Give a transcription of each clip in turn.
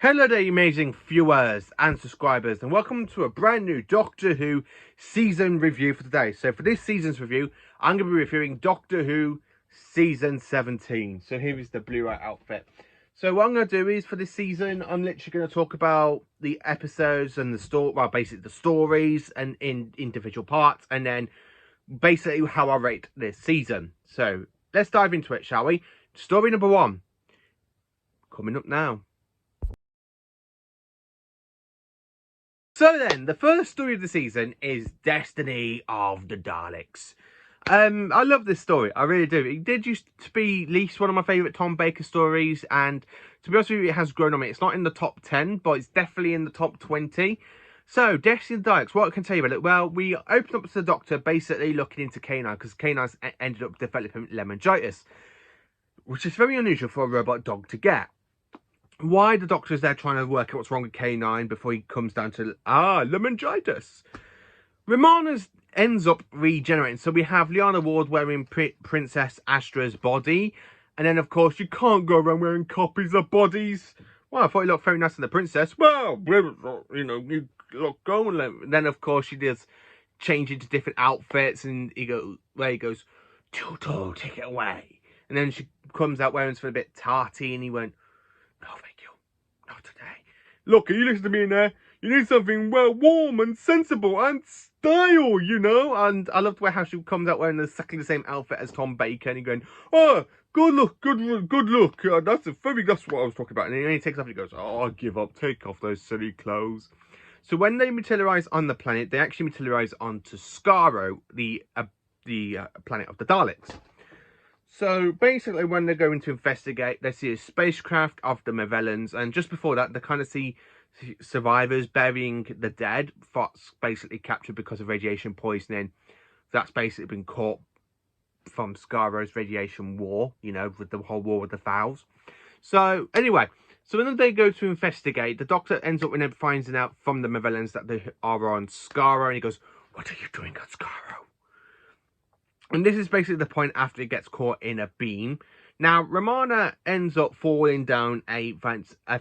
Hello there, you amazing viewers and subscribers, and welcome to a brand new Doctor Who season review for today. So for this season's review, I'm going to be reviewing Doctor Who season 17. So here is the Blu-ray outfit. So what I'm going to do is, for this season, I'm literally going to talk about the episodes and the story, well, basically the stories and in individual parts, and then basically how I rate this season. So let's dive into it, shall we? Story number 1, coming up now. So then, the first story of the season is Destiny of the Daleks. I love this story, I really do. It did used to be at least one of my favourite Tom Baker stories, and to be honest with you, it has grown on me. It's not in the top 10, but it's definitely in the top 20. So, Destiny of the Daleks, what I can tell you about it? Well, we opened up to the Doctor basically looking into K9, because K9's ended up developing meningitis, which is very unusual for a robot dog to get. Why the Doctor is there trying to work out what's wrong with K9 before he comes down to, meningitis. Romana ends up regenerating. So we have Lyanna Ward wearing Princess Astra's body. And then, of course, you can't go around wearing copies of bodies. Well, I thought he looked very nice on the Princess. Well, you know, you look going. Then, of course, she does change into different outfits. And he goes, Tutu, take it away. And then she comes out wearing something a bit tarty. And he went, no, thank you. Not today. Look, you listen to me in there. You need something, well, warm and sensible and style, you know? And I love the way how she comes out wearing exactly the same outfit as Tom Baker. And he's going, oh, good look, good look. That's what I was talking about. And then he takes off and he goes, oh, I give up. Take off those silly clothes. So when they materialise on the planet, they actually materialise onto Skaro, the planet of the Daleks. So basically, when they're going to investigate, they see a spacecraft of the Mavellans, and just before that, they kind of see survivors burying the dead, that's basically captured because of radiation poisoning. That's basically been caught from Skaro's radiation war, you know, with the whole war with the Fowls. So anyway, so when they go to investigate, the Doctor ends up finding out from the Mavellans that they are on Skaro, and he goes, "What are you doing on Skaro?" And this is basically the point after it gets caught in a beam. Now, Romana ends up falling down a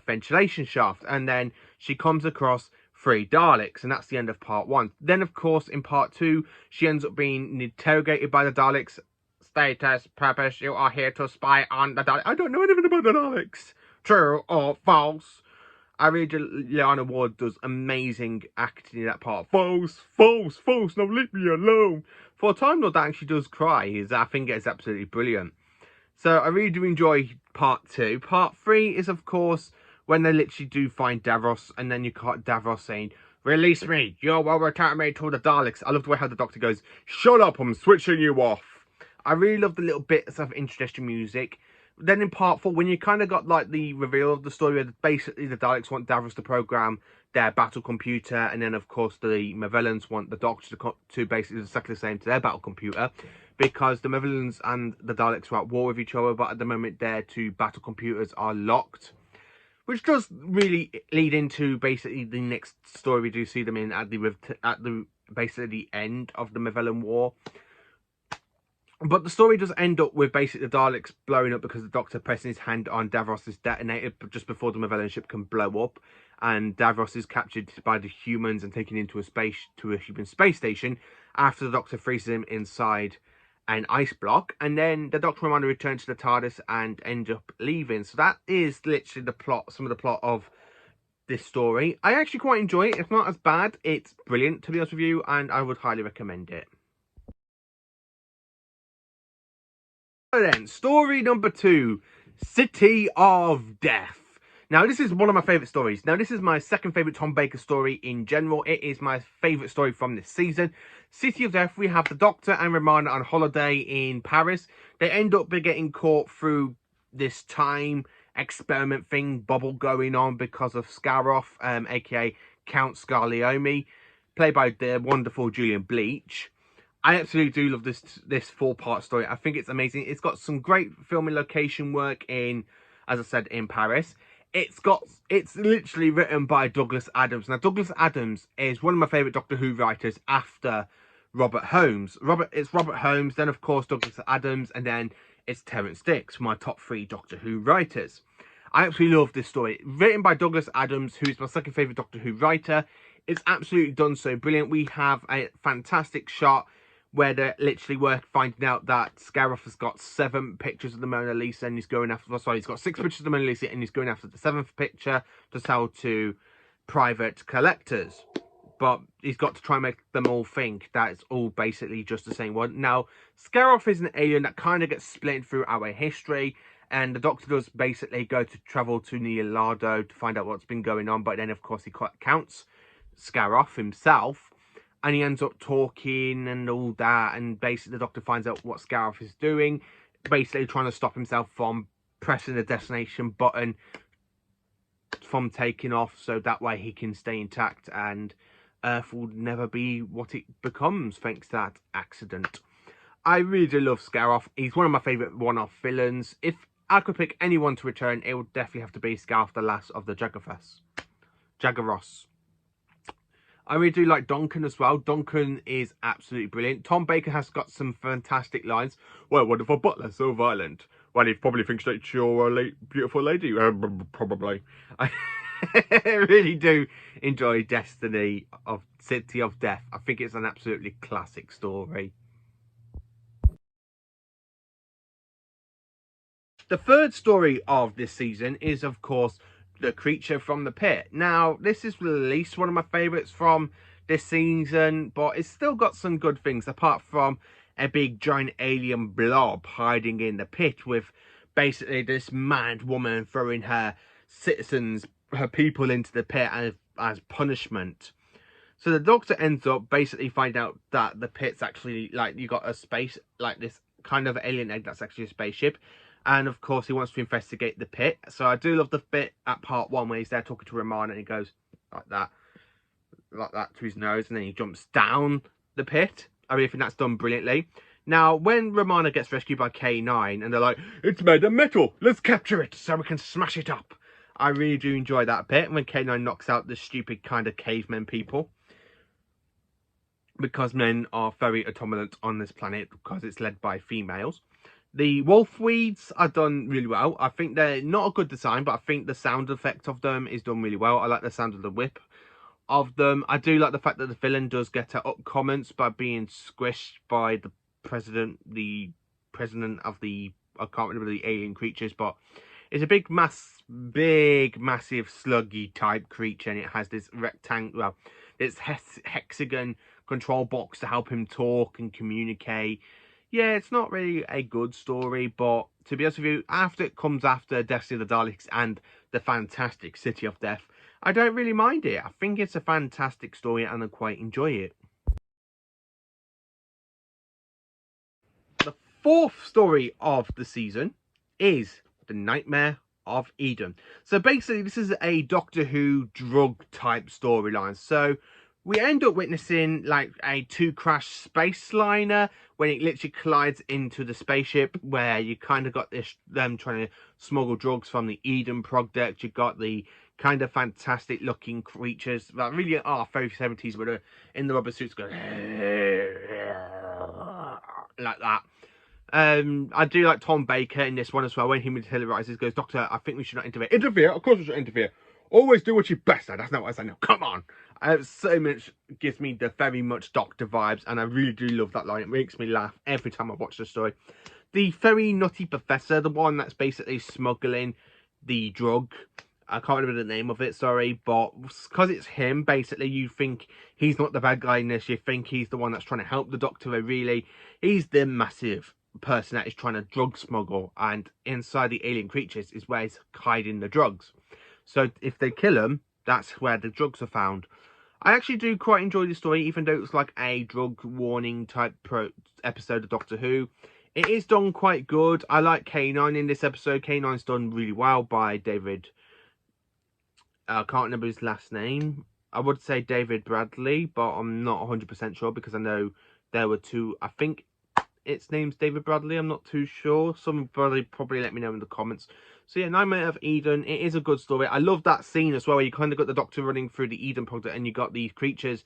ventilation shaft, and then she comes across 3 Daleks, and that's the end of part 1. Then, of course, in part 2, she ends up being interrogated by the Daleks. Status, purpose, you are here to spy on the Daleks. I don't know anything about the Daleks. True or false? I really do. Lyanna Ward does amazing acting in that part. False, now leave me alone. For a Time Lord that actually does cry, I think it's absolutely brilliant. So I really do enjoy part 2. Part 3 is, of course, when they literally do find Davros, and then you got Davros saying, "Release me, you will return me to the Daleks." I love the way how the Doctor goes, "Shut up, I'm switching you off." I really love the little bits of introduction music. Then in part 4, when you kind of got like the reveal of the story, where basically the Daleks want Davros to program their battle computer, and then of course the Mavellans want the Doctor to basically do exactly the same to their battle computer, because the Mavellans and the Daleks are at war with each other, but at the moment their 2 battle computers are locked, which does really lead into basically the next story we do see them in at the basically the end of the Mavellan War. But the story does end up with basically the Daleks blowing up because the Doctor pressing his hand on Davros's detonator just before the Mavellan ship can blow up, and Davros is captured by the humans and taken into a human space station after the Doctor freezes him inside an ice block, and then the Doctor and Romana return to the TARDIS and end up leaving. So that is literally the plot, some of the plot of this story. I actually quite enjoy it. It's not as bad. It's brilliant, to be honest with you, and I would highly recommend it. So then, story number 2, City of Death. Now, this is one of my favourite stories. Now, this is my second favourite Tom Baker story in general. It is my favourite story from this season. City of Death, we have the Doctor and Romana on holiday in Paris. They end up getting caught through this time experiment thing, bubble going on because of Scaroff, aka Count Scarleomi, played by the wonderful Julian Bleach. I absolutely do love this 4-part story. I think it's amazing. It's got some great filming location work in, as I said, in Paris. It's literally written by Douglas Adams. Now, Douglas Adams is one of my favourite Doctor Who writers after Robert Holmes. It's Robert Holmes, then of course Douglas Adams, and then it's Terrance Dicks, my top 3 Doctor Who writers. I absolutely love this story. Written by Douglas Adams, who is my second favourite Doctor Who writer. It's absolutely done so brilliant. We have a fantastic shot where they're literally finding out that Scaroff has got 7 pictures of the Mona Lisa and he's going after, sorry, he's got 6 pictures of the Mona Lisa and he's going after the 7th picture to sell to private collectors. But he's got to try and make them all think that it's all basically just the same one. Now, Scaroff is an alien that kind of gets split through our history, and the Doctor does basically travel to Lardo to find out what's been going on, but then, of course, he counts Scaroff himself, and he ends up talking and all that, and basically the Doctor finds out what Scaroff is doing, basically trying to stop himself from pressing the destination button from taking off, so that way he can stay intact and Earth will never be what it becomes thanks to that accident. I really do love Scaroff. He's one of my favourite one-off villains. If I could pick anyone to return, it would definitely have to be Scaroff, the last of the Jaggeros. I really do like Duncan as well. Duncan is absolutely brilliant. Tom Baker has got some fantastic lines. Well, what if a butler so violent? Well, he probably thinks that you're a beautiful lady. Probably. I really do enjoy Destiny of City of Death. I think it's an absolutely classic story. The third story of this season is, of course, The Creature from the Pit. Now, this is at least one of my favourites from this season, but it's still got some good things, apart from a big giant alien blob hiding in the pit with basically this mad woman throwing her people into the pit as punishment. So the Doctor ends up basically finding out that the pit's actually, like, you got a space, like this kind of alien egg that's actually a spaceship. And of course, he wants to investigate the pit. So I do love the bit at part 1 where he's there talking to Romana and he goes like that to his nose, and then he jumps down the pit. I really think that's done brilliantly. Now, when Romana gets rescued by K9 and they're like, it's made of metal, let's capture it so we can smash it up. I really do enjoy that bit when K9 knocks out the stupid kind of cavemen people. Because men are very autonomous on this planet because it's led by females. The wolfweeds are done really well. I think they're not a good design, but I think the sound effect of them is done really well. I like the sound of the whip of them. I do like the fact that the villain does get her up comments by being squished by the president of the, I can't remember the alien creatures, but it's a big massive sluggy type creature, and it has this this hexagon control box to help him talk and communicate. Yeah, it's not really a good story, but to be honest with you, after it comes after Destiny of the Daleks and the fantastic City of Death, I don't really mind it. I think it's a fantastic story and I quite enjoy it. The fourth story of the season is The Nightmare of Eden. So basically, this is a Doctor Who drug type storyline. So we end up witnessing like a 2-crash space liner when it literally collides into the spaceship, where you kind of got this them trying to smuggle drugs from the Eden project. You got the kind of fantastic looking creatures that really are very 70s, with her in the rubber suits going like that. I do like Tom Baker in this one as well. When he materializes, goes, Doctor, I think we should not interfere. Interfere? Of course we should interfere. Always do what you're best at. That's not what I say. No, come on. So much gives me the very much Doctor vibes, and I really do love that line. It makes me laugh every time I watch the story. The very nutty professor, the one that's basically smuggling the drug. I can't remember the name of it, sorry, but because it's him, basically, you think he's not the bad guy in this. You think he's the one that's trying to help the Doctor, but really, he's the massive person that is trying to drug smuggle, and inside the alien creatures is where he's hiding the drugs. So if they kill him, that's where the drugs are found. I actually do quite enjoy the story, even though it's like a drug warning type episode of Doctor Who. It is done quite good. I like K9 in this episode. K9's done really well by David. I can't remember his last name. I would say David Bradley, but I'm not 100% sure because I know there were two. I think its name's David Bradley. I'm not too sure. Somebody probably let me know in the comments. So yeah, Nightmare of Eden. It is a good story. I love that scene as well, where you kind of got the Doctor running through the Eden project, and you got these creatures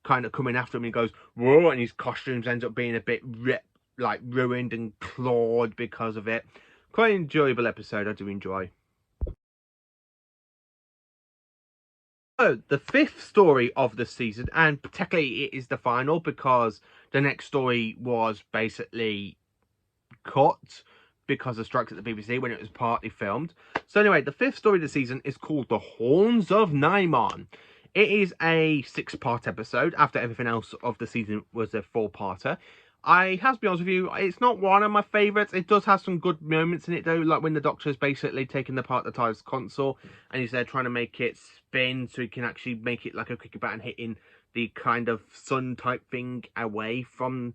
kind of coming after him. And he goes, whoa, and his costumes ends up being a bit ruined and clawed because of it. Quite an enjoyable episode. I do enjoy. So, the fifth story of the season, and technically it is the final because the next story was basically cut because of strikes at the BBC when it was partly filmed. So anyway, the fifth story of the season is called The Horns of Neymar. It is a 6-part episode after everything else of the season was a 4-parter. I have to be honest with you, it's not one of my favourites. It does have some good moments in it though, like when the Doctor's basically taking apart the TARDIS console and he's there trying to make it spin so he can actually make it like a cricket bat and hitting the kind of sun type thing away from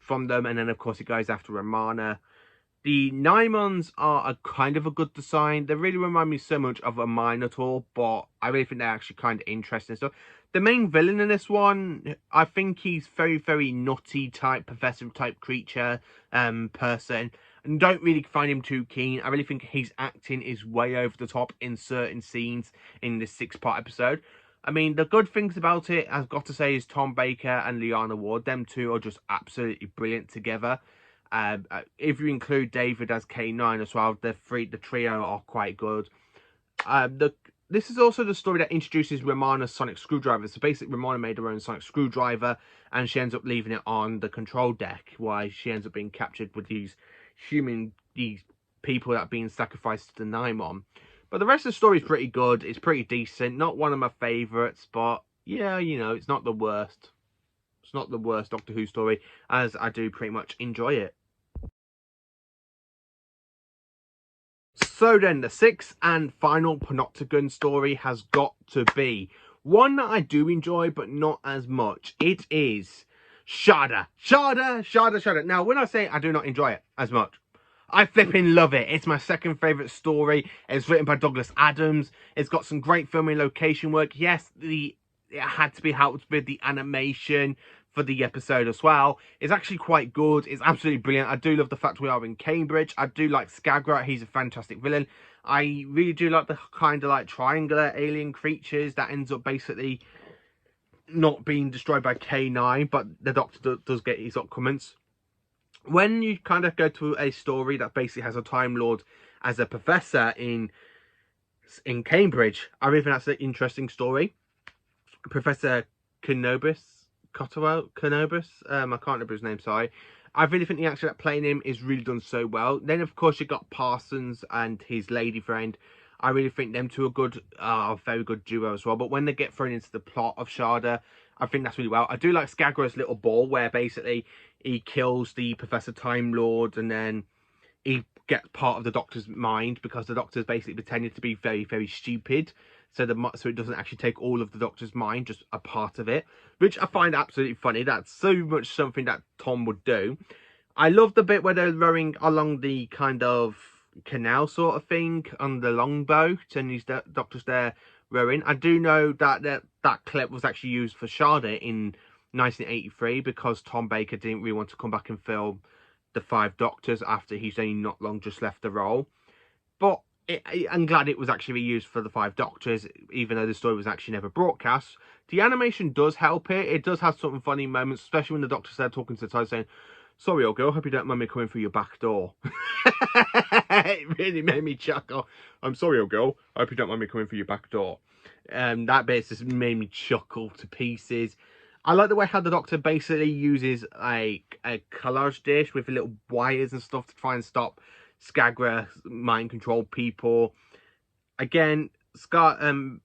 them, and then of course it goes after Romana. The Nymons are a kind of a good design. They really remind me so much of a Minotaur, but I really think they're actually kind of interesting stuff. The main villain in this one, I think he's very, very nutty type, professor type creature, person. And don't really find him too keen. I really think his acting is way over the top in certain scenes in this 6-part episode. I mean, the good things about it, I've got to say, is Tom Baker and Liana Ward. Them two are just absolutely brilliant together. If you include David as K9 as well, the trio are quite good. This is also the story that introduces Romana's sonic screwdriver. So basically, Romana made her own sonic screwdriver, and she ends up leaving it on the control deck, while she ends up being captured with these people that are being sacrificed to the Naimon. But the rest of the story is pretty good. It's pretty decent. Not one of my favourites, but yeah, you know, it's not the worst. It's not the worst Doctor Who story, as I do pretty much enjoy it. So then, the 6th and final Panopticon story has got to be one that I do enjoy, but not as much. It is Sharda. Sharda. Now, when I say I do not enjoy it as much, I flipping love it. It's my second favourite story. It's written by Douglas Adams. It's got some great filming location work. Yes, it had to be helped with the animation for the episode as well. It's actually quite good. It's absolutely brilliant. I do love the fact we are in Cambridge. I do like Skagra. He's a fantastic villain. I really do like the kind of like triangular alien creatures that ends up basically not being destroyed by K9, but the Doctor does get his comments. When you kind of go to a story that basically has a Time Lord as a professor in Cambridge, I really think that's an interesting story. Professor Kenobis, I can't remember his name, sorry. I really think the actor that playing him is really done so well. Then, of course, you got Parsons and his lady friend. I really think them two are good, very good duo as well. But when they get thrown into the plot of Sharda, I think that's really well. I do like Skagra's little ball, where basically he kills the Professor Time Lord, and then he gets part of the Doctor's mind, because the Doctor's basically pretending to be very, very stupid. So it doesn't actually take all of the Doctor's mind, just a part of it, which I find absolutely funny. That's so much something that Tom would do. I love the bit where they're rowing along the kind of canal sort of thing on the longboat, and the Doctor's there rowing. I do know that that clip was actually used for Sharda in 1983 because Tom Baker didn't really want to come back and film the 5 Doctors after he's only not long just left the role. But I'm glad it was actually used for the 5 Doctors, even though the story was actually never broadcast. The animation does help it. It does have some funny moments, especially when the Doctor's there talking to the TARDIS saying, "Sorry, old girl, hope you don't mind me coming through your back door." It really made me chuckle. "I'm sorry, old girl, I hope you don't mind me coming through your back door." That bit just made me chuckle to pieces. I like the way how the Doctor basically uses a collage dish with little wires and stuff to try and stop Skagra mind control people. Again, Sally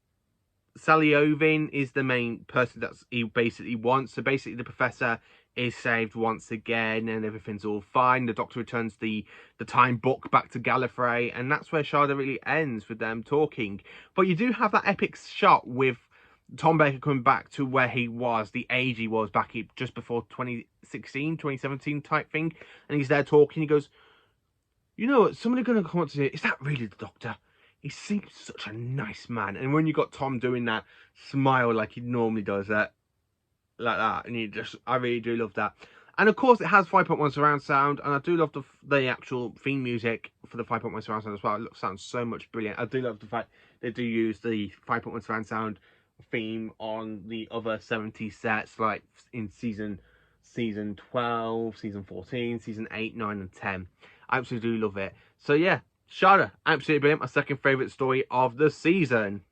Ovin is the main person that he basically wants. So basically the Professor is saved once again and everything's all fine. The Doctor returns the time book back to Gallifrey, and that's where Sharda really ends with them talking. But you do have that epic shot with Tom Baker coming back to where he was, the age he was back just before 2016, 2017 type thing. And he's there talking. He goes, "You know what, somebody going to come up to say, is that really the Doctor? He seems such a nice man." And when you got Tom doing that smile like he normally does, like that, and I really do love that. And of course, it has 5.1 surround sound, and I do love the actual theme music for the 5.1 surround sound as well. It sounds so much brilliant. I do love the fact they do use the 5.1 surround sound theme on the other 70 sets, like in season 12, season 14, season 8, 9, and 10. I absolutely do love it. So yeah, Sharda, absolutely brilliant. My second favourite story of the season.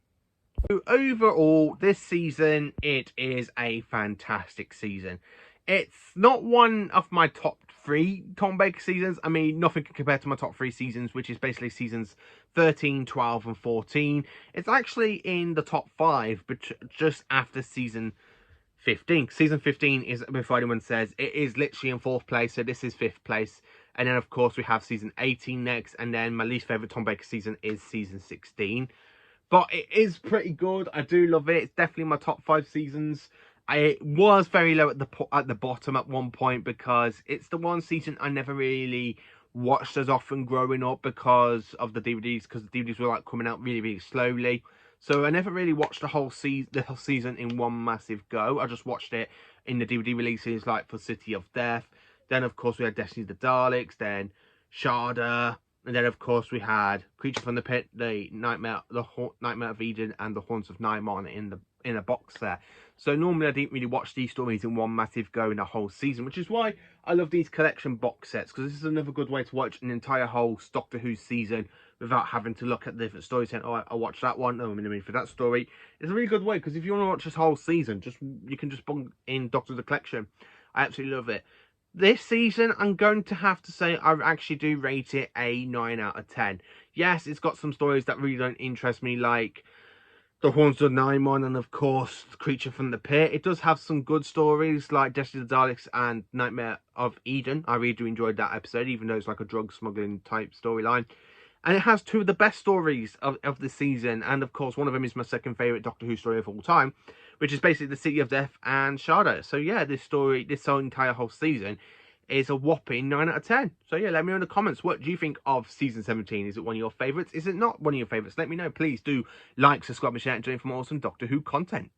So overall, this season, it is a fantastic season. It's not one of my top three Tom Baker seasons. I mean, nothing can compare to my top three seasons, which is basically seasons 13, 12, and 14. It's actually in the top five, but just after season 15. Season 15 is, before anyone says, it is literally in fourth place, so this is fifth place. And then, of course, we have season 18 next, and then my least favourite Tom Baker season is season 16. But it is pretty good. I do love it. It's definitely my top five seasons. I was very low at the bottom at one point because it's the one season I never really watched as often growing up because of the DVDs, because the DVDs were like coming out really, really slowly. So I never really watched the whole season in one massive go. I just watched it in the DVD releases, like for City of Death. Then, of course, we had Destiny of the Daleks. Then Sharda. And then, of course, we had Creature from the Pit, the Nightmare of Eden, and the Horns of Neymar in a box there. So normally I didn't really watch these stories in one massive go in a whole season, which is why I love these collection box sets, because this is another good way to watch an entire whole Doctor Who season without having to look at the different stories saying, oh, I watched that one, oh, I'm in the mood for that story. It's a really good way, because if you want to watch this whole season, you can just bung in Doctor Who the Collection. I absolutely love it. This season, I'm going to have to say I actually do rate it a 9 out of 10. Yes, it's got some stories that really don't interest me, like the Horns of Neymar and, of course, the Creature from the Pit. It does have some good stories, like Destiny of the Daleks and Nightmare of Eden. I really do enjoy that episode, even though it's like a drug smuggling type storyline. And it has two of the best stories of the season. And, of course, one of them is my second favourite Doctor Who story of all time, which is basically the City of Death and Sharda. So, yeah, this entire whole season is a whopping 9 out of 10. So, yeah, let me know in the comments. What do you think of Season 17? Is it one of your favourites? Is it not one of your favourites? Let me know. Please do like, subscribe, and share, and join for more awesome Doctor Who content.